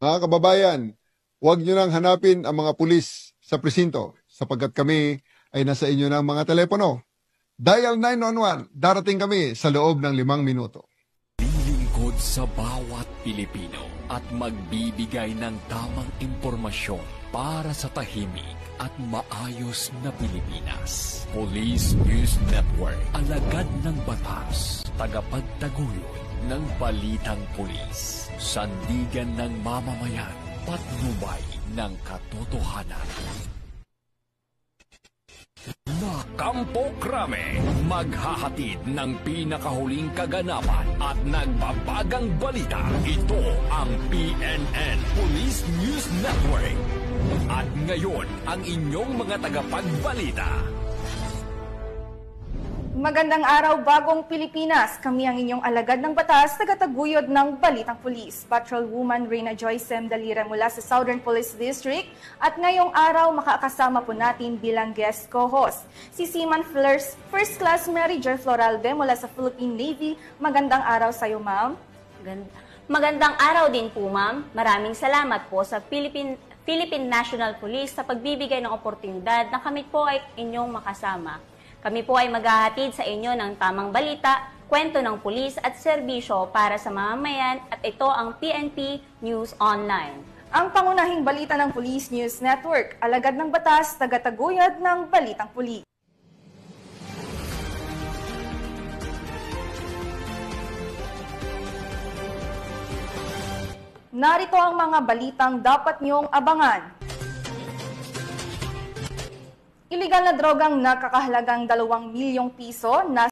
Mga kababayan, huwag nyo nang hanapin ang mga pulis sa presinto sapagkat kami ay nasa inyo ng mga telepono. Dial 911, darating kami sa loob ng 5 minuto. Lilingkod sa bawat Pilipino at magbibigay ng tamang impormasyon para sa tahimik at maayos na Pilipinas. Police News Network, alagad ng batas, tagapagtaguyod ng balitang pulis, sandigan ng mamamayan, patnubay ng katotohanan. Kampo Krame, maghahatid ng pinakahuling kaganapan at nagbabagang balita. Ito ang PNN Police News Network. At ngayon, ang inyong mga tagapagbalita. Magandang araw, Bagong Pilipinas. Kami ang inyong alagad ng batas, tagataguyod ng Balitang Pulis. Patrolwoman Reyna Joyce Dalira mula sa Southern Police District. At ngayong araw, makakasama po natin bilang guest co-host si Seaman First Class Mary Joy Floralde mula sa Philippine Navy. Magandang araw sa iyo, ma'am. Magandang araw din po, ma'am. Maraming salamat po sa Philippine National Police sa pagbibigay ng oportunidad na kami po ay inyong makasama. Kami po ay maghahatid sa inyo ng tamang balita, kwento ng pulis at serbisyo para sa mamamayan at ito ang PNP News Online. Ang pangunahing balita ng Police News Network, alagad ng batas, tagataguyod ng Balitang Pulis. Narito ang mga balitang dapat niyong abangan. Iligal na drogang nakakahalagang 2 milyong piso na